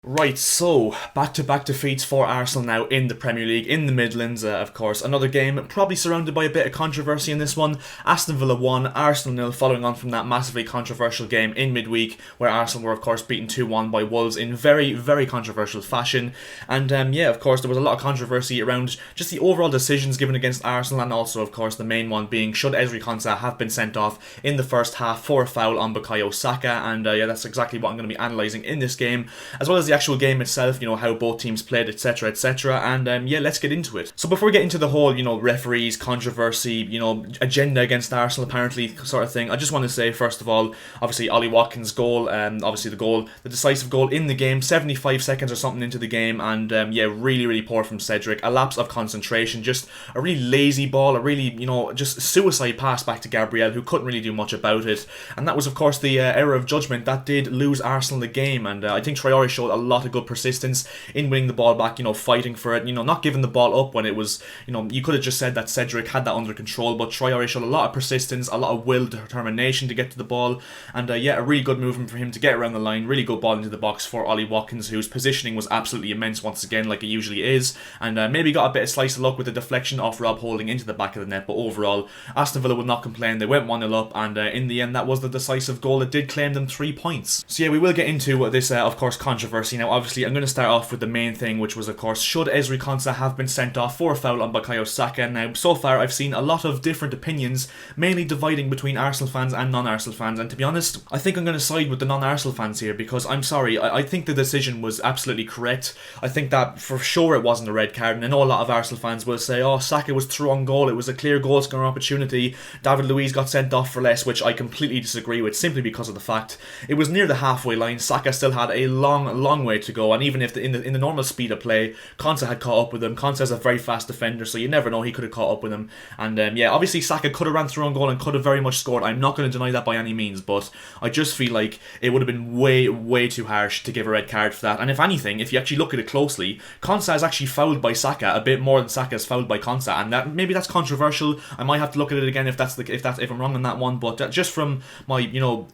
Right, so back-to-back defeats for Arsenal now in the Premier League, in the Midlands, of course. Another game probably surrounded by a bit of controversy in this one. Aston Villa 1, Arsenal 0, following on from that massively controversial game in midweek, where Arsenal were, of course, beaten 2-1 by Wolves in very, very controversial fashion. And yeah, of course, there was a lot of controversy around just the overall decisions given against Arsenal, and also, of course, the main one being, should Ezri Konsa have been sent off in the first half for a foul on Bukayo Saka? And yeah, that's exactly what I'm going to be analysing in this game, as well as the actual game itself, how both teams played, etc, etc, and yeah, let's get into it. So before we get into the whole, referees, controversy, agenda against Arsenal apparently sort of thing, I just want to say, first of all, obviously Ollie Watkins' goal, obviously the decisive goal in the game, 75 seconds or something into the game, and yeah, really, really poor from Cedric, a lapse of concentration, just a really lazy ball, a really, just suicide pass back to Gabriel, who couldn't really do much about it, and that was, of course, the error of judgment that did lose Arsenal the game, and I think Traore showed a lot of good persistence in winning the ball back, fighting for it, not giving the ball up when it was, you could have just said that Cedric had that under control, but Traore showed a lot of persistence, a lot of will, determination to get to the ball, and yeah, a really good movement for him to get around the line, really good ball into the box for Ollie Watkins, whose positioning was absolutely immense once again, like it usually is, and maybe got a bit of slice of luck with the deflection off Rob Holding into the back of the net, but overall, Aston Villa would not complain. They went 1-0 up, and in the end, that was the decisive goal that did claim them 3 points. So yeah, we will get into this, of course, controversy. Now, obviously, I'm going to start off with the main thing, which was, of course, should Ezri Konsa have been sent off for a foul on Bukayo Saka? Now, so far, I've seen a lot of different opinions, mainly dividing between Arsenal fans and non-Arsenal fans, and to be honest, I think I'm going to side with the non-Arsenal fans here, because I'm sorry, I think the decision was absolutely correct. I think that for sure it wasn't a red card, and I know a lot of Arsenal fans will say, oh, Saka was through on goal, it was a clear goal scoring opportunity, David Luiz got sent off for less, which I completely disagree with, simply because of the fact it was near the halfway line. Saka still had a long way to go, and even if in the normal speed of play, Konsa had caught up with him. Konsa's a very fast defender, so you never know, he could have caught up with him, and yeah, obviously Saka could have ran through on goal and could have very much scored. I'm not going to deny that by any means, but I just feel like it would have been way too harsh to give a red card for that. And if anything, if you actually look at it closely, Konsa is actually fouled by Saka a bit more than Saka is fouled by Konsa, and that maybe that's controversial. I might have to look at it again if I'm wrong on that one, but just from my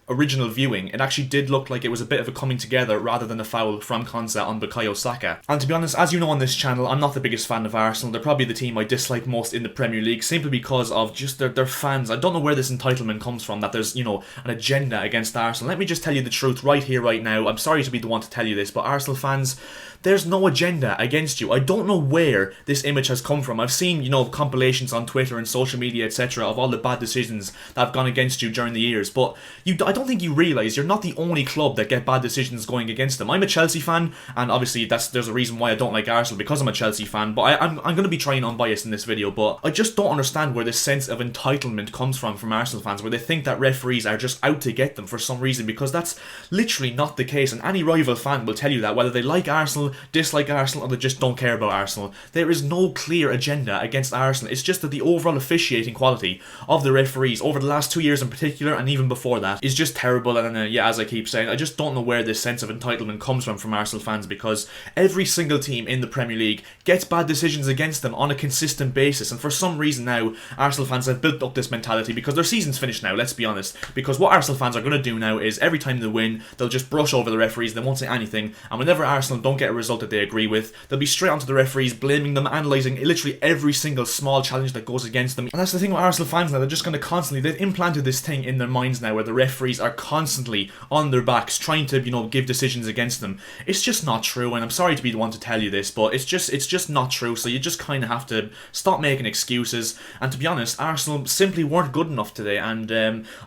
original viewing, it actually did look like it was a bit of a coming together rather than a foul from Konsa on Bukayo Saka. And to be honest, as you know on this channel, I'm not the biggest fan of Arsenal. They're probably the team I dislike most in the Premier League, simply because of just their fans. I don't know where this entitlement comes from, that there's, an agenda against Arsenal. Let me just tell you the truth right here, right now. I'm sorry to be the one to tell you this, but Arsenal fans, there's no agenda against you. I don't know where this image has come from. I've seen, compilations on Twitter and social media, etc., of all the bad decisions that have gone against you during the years, but I don't think you realise you're not the only club that get bad decisions going against them. I'm a Chelsea fan, and obviously there's a reason why I don't like Arsenal, because I'm a Chelsea fan, but I'm going to be trying unbiased in this video, but I just don't understand where this sense of entitlement comes from Arsenal fans, where they think that referees are just out to get them for some reason, because that's literally not the case, and any rival fan will tell you that, whether they like Arsenal, dislike Arsenal, or they just don't care about Arsenal. There is no clear agenda against Arsenal. It's just that the overall officiating quality of the referees over the last 2 years in particular, and even before that, is just terrible. And yeah, as I keep saying, I just don't know where this sense of entitlement comes from Arsenal fans, because every single team in the Premier League gets bad decisions against them on a consistent basis, and for some reason now, Arsenal fans have built up this mentality, because their season's finished now, let's be honest, because what Arsenal fans are going to do now is every time they win, they'll just brush over the referees, they won't say anything, and whenever Arsenal don't get a result that they agree with, they'll be straight onto the referees, blaming them, analysing literally every single small challenge that goes against them. And that's the thing with Arsenal fans now, they're just going to constantly, they've implanted this thing in their minds now where the referees are constantly on their backs trying to, give decisions against them. It's just not true, and I'm sorry to be the one to tell you this, but it's just not true, so you just kind of have to stop making excuses. And to be honest, Arsenal simply weren't good enough today, and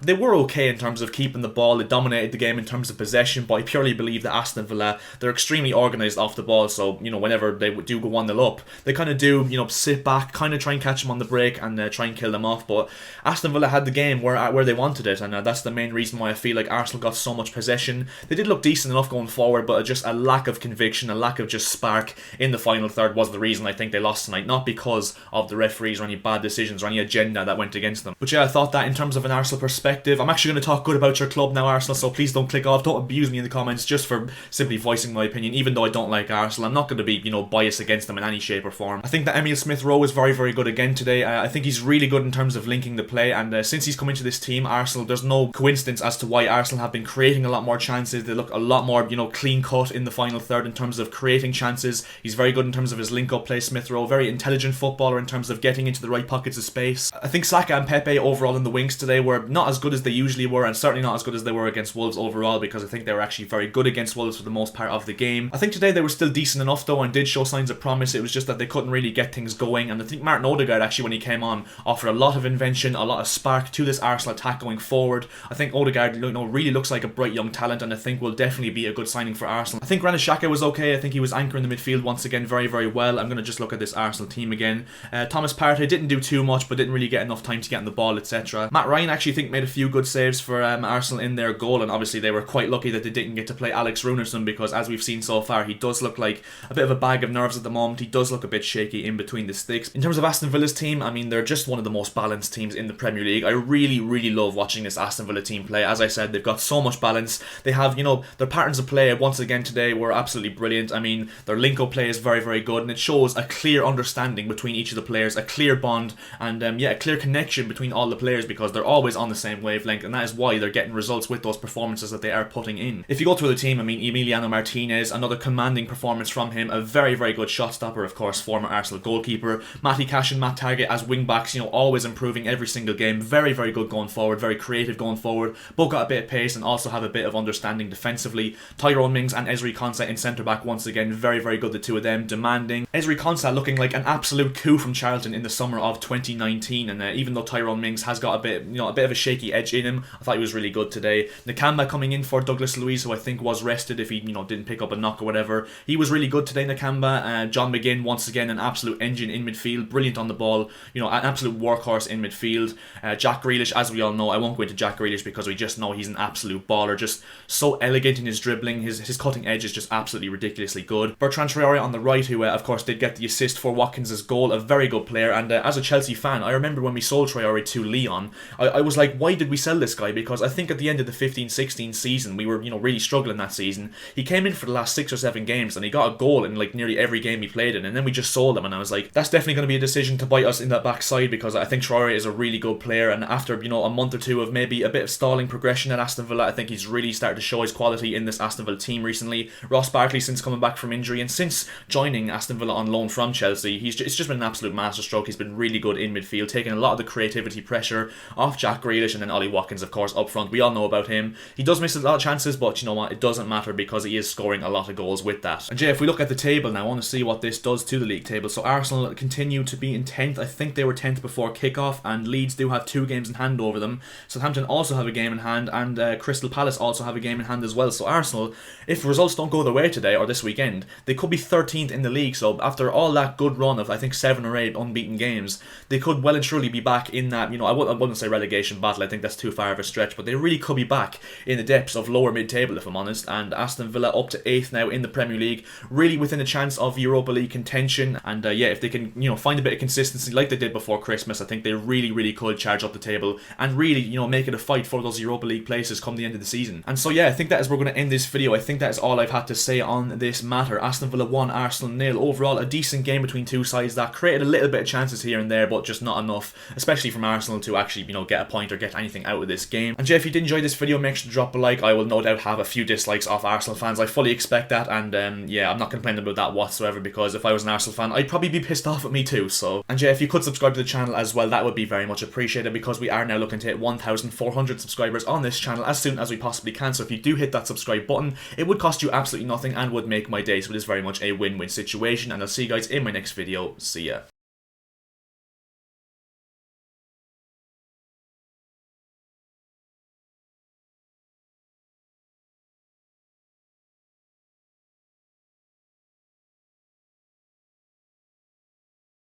they were okay in terms of keeping the ball, they dominated the game in terms of possession, but I purely believe that Aston Villa, they're extremely organised off the ball, so, whenever they do go 1-0 up, they kind of do, sit back, kind of try and catch them on the break and try and kill them off, but Aston Villa had the game where they wanted it, and that's the main reason why I feel like Arsenal got so much possession. They did look decent enough going forward, but just a lack of conviction, a lack of just spark in the final third was the reason I think they lost tonight, not because of the referees or any bad decisions or any agenda that went against them. But yeah, I thought that in terms of an Arsenal perspective, I'm actually going to talk good about your club now, Arsenal, so please don't click off, don't abuse me in the comments just for simply voicing my opinion, even though I don't like Arsenal. I'm not going to be, biased against them in any shape or form. I think that Emile Smith-Rowe is very good again today. I think he's really good in terms of linking the play, and since he's come into this team, Arsenal, there's no coincidence as to why Arsenal have been creating a lot more chances. They look a lot more, clean cut in the final third in terms of creating chances. He's very good in terms of his link-up play, Smith Rowe. Very intelligent footballer in terms of getting into the right pockets of space. I think Saka and Pepe overall in the wings today were not as good as they usually were, and certainly not as good as they were against Wolves overall, because I think they were actually very good against Wolves for the most part of the game. I think today they were still decent enough though and did show signs of promise. It was just that they couldn't really get things going, and I think Martin Odegaard actually, when he came on, offered a lot of invention, a lot of spark to this Arsenal attack going forward. I think Odegaard, really looks like a bright young talent, and I think will definitely be a good signing for Arsenal. I think Granit Xhaka was okay. I think he was anchoring the midfield once again very, very well. I'm going to just look at this Arsenal team again. Thomas Partey didn't do too much, but didn't really get enough time to get on the ball, etc. Matt Ryan actually think made a few good saves for Arsenal in their goal, and obviously they were quite lucky that they didn't get to play Alex Runerson, because as we've seen so far, he does look like a bit of a bag of nerves at the moment. He does look a bit shaky in between the sticks. In terms of Aston Villa's team, I mean, they're just one of the most balanced teams in the Premier League. I really, really love watching this Aston Villa team play. As I said, they've got so much balance. They have, their patterns of play once again today were absolutely brilliant. I mean, their link-up play is very, very good, and it shows a clear understanding between each of the players, a clear bond, and a clear connection between all the players, because they're always on the same wavelength, and that is why they're getting results with those performances that they are putting in. If you go through the team, I mean, Emiliano Martinez, another commanding performance from him, a very, very good shot stopper, of course, former Arsenal goalkeeper. Matty Cash and Matt Targett as wing backs, always improving every single game. Very, very good going forward, very creative going forward. Both got a bit of pace and also have a bit of understanding defensively. Tyrone Mings and Ezri Konsa in centre back once again, very, very good, the two of them, demanding. Ezri Konsa looking like an absolute coup from Charlton in the summer of 2019, and even though Tyrone Mings has got a bit of a shaky edge in him, I thought he was really good today. Nakamba coming in for Douglas Luiz, who I think was rested if he didn't pick up a knock or whatever. He was really good today, Nakamba. John McGinn once again, an absolute engine in midfield, brilliant on the ball, an absolute workhorse in midfield. Jack Grealish, as we all know, I won't go into Jack Grealish because we just know he's an absolute baller, just so elegant in his dribbling. His cutting edge is just absolutely ridiculously good. Bertrand Traore on the right, who of course did get the assist for Watkins' goal, a very good player. And as a Chelsea fan, I remember when we sold Traore to Lyon, I was like, why did we sell this guy? Because I think at the end of the 15-16 season, we were really struggling that season. He came in for the last 6 or 7 games and he got a goal in like nearly every game he played in, and then we just sold him, and I was like, that's definitely going to be a decision to bite us in that backside, because I think Traore is a really good player, and after a month or two of maybe a bit of stalling progression at Aston Villa, I think he's really started to show his quality in this Aston Villa team recently. Ross Barkley, since coming back from injury and since joining Aston Villa on loan from Chelsea, it's just been an absolute masterstroke. He's been really good in midfield, taking a lot of the creativity pressure off Jack Grealish, and then Ollie Watkins, of course, up front. We all know about him. He does miss a lot of chances, but you know what, it doesn't matter because he is scoring a lot of goals with that. And Jay, if we look at the table now, I want to see what this does to the league table. So Arsenal continue to be in 10th. I think they were 10th before kickoff, and Leeds do have 2 games in hand over them. Southampton also have a game in hand, and Crystal Palace also have a game in hand as well. So Arsenal, if results don't go their way today or this weekend, they could be 13th in the league. So after all that good run of I think 7 or 8 unbeaten games, they could well and truly be back in that, I wouldn't say relegation battle, I think that's too far of a stretch, but they really could be back in the depths of lower mid-table, if I'm honest. And Aston Villa up to 8th now in the Premier League, really within a chance of Europa League contention. And if they can find a bit of consistency like they did before Christmas, I think they really, really could charge up the table and really make it a fight for those Europa League places come the end of the season. And so I think that is where we're going to end this video. I think that is all I've had to say on this matter. Aston Villa 1, Arsenal 0. Overall, a decent game between two sides that created a little bit of chances here and there, but just not enough, especially from Arsenal to actually get a point or get anything out of this game. And if you did enjoy this video, make sure to drop a like. I will no doubt have a few dislikes off Arsenal fans. I fully expect that, and I'm not complaining about that whatsoever, because if I was an Arsenal fan, I'd probably be pissed off at me too. So, and if you could subscribe to the channel as well, that would be very much appreciated, because we are now looking to hit 1,400 subscribers on this channel as soon as we possibly can. So if you do hit that subscribe button, it would cost you absolutely nothing and would make my day. So it is very much a win-win situation, and I'll see you guys in my next video. See ya.